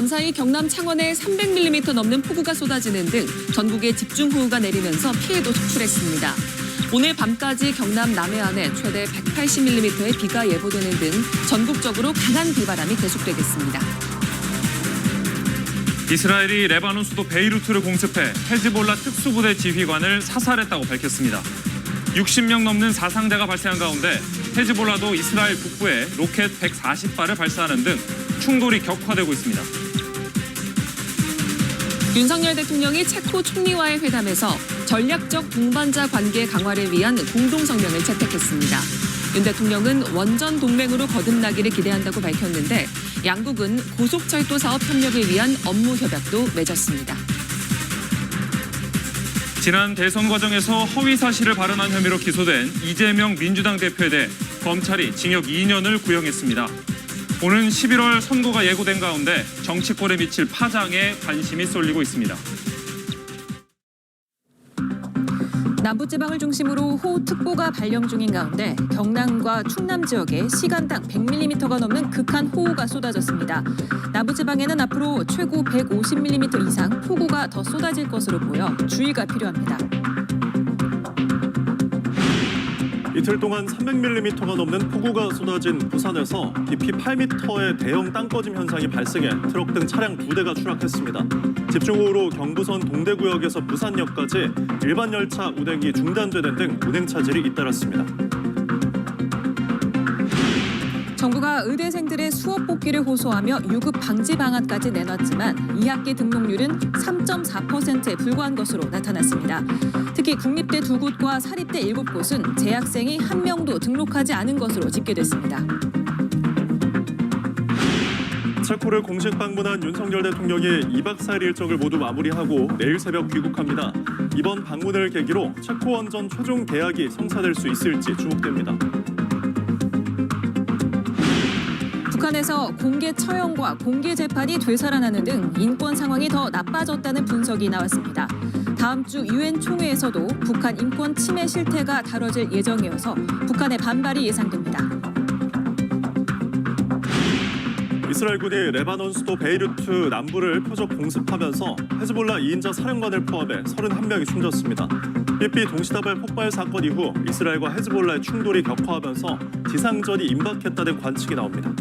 밤사이 경남 창원에 300mm 넘는 폭우가 쏟아지는 등 전국에 집중호우가 내리면서 피해도 속출했습니다. 오늘 밤까지 경남 남해안에 최대 180mm의 비가 예보되는 등 전국적으로 강한 비바람이 계속되겠습니다. 이스라엘이 레바논 수도 베이루트를 공습해 헤즈볼라 특수부대 지휘관을 사살했다고 밝혔습니다. 60명 넘는 사상자가 발생한 가운데 헤즈볼라도 이스라엘 북부에 로켓 140발을 발사하는 등 충돌이 격화되고 있습니다. 윤석열 대통령이 체코 총리와의 회담에서 전략적 동반자 관계 강화를 위한 공동성명을 채택했습니다. 윤 대통령은 원전 동맹으로 거듭나기를 기대한다고 밝혔는데 양국은 고속철도 사업 협력을 위한 업무 협약도 맺었습니다. 지난 대선 과정에서 허위 사실을 발언한 혐의로 기소된 이재명 민주당 대표에 대해 검찰이 징역 2년을 구형했습니다. 오는 11월 선고가 예고된 가운데 정치권에 미칠 파장에 관심이 쏠리고 있습니다. 남부지방을 중심으로 호우특보가 발령 중인 가운데 경남과 충남 지역에 시간당 100mm가 넘는 극한 호우가 쏟아졌습니다. 남부지방에는 앞으로 최고 150mm 이상 폭우가 더 쏟아질 것으로 보여 주의가 필요합니다. 이틀 동안 300mm가 넘는 폭우가 쏟아진 부산에서 깊이 8m의 대형 땅 꺼짐 현상이 발생해 트럭 등 차량 2대가 추락했습니다. 집중호우로 경부선 동대구역에서 부산역까지 일반 열차 운행이 중단되는 등 운행 차질이 잇따랐습니다. 정부가 의대생들의 수업 복귀를 호소하며 유급 방지 방안까지 내놨지만 2학기 등록률은 3.4%에 불과한 것으로 나타났습니다. 특히 국립대 2곳과 사립대 7곳은 재학생이 한 명도 등록하지 않은 것으로 집계됐습니다. 체코를 공식 방문한 윤석열 대통령이 2박 4일 일정을 모두 마무리하고 내일 새벽 귀국합니다. 이번 방문을 계기로 체코 원전 최종 계약이 성사될 수 있을지 주목됩니다. 북한에서 공개 처형과 공개 재판이 되살아나는 등 인권 상황이 더 나빠졌다는 분석이 나왔습니다. 다음 주 유엔 총회에서도 북한 인권 침해 실태가 다뤄질 예정이어서 북한의 반발이 예상됩니다. 이스라엘군이 레바논 수도 베이루트 남부를 표적 공습하면서 헤즈볼라 2인자 사령관을 포함해 31명이 숨졌습니다. 삐삐 동시다발 폭발 사건 이후 이스라엘과 헤즈볼라의 충돌이 격화하면서 지상전이 임박했다는 관측이 나옵니다.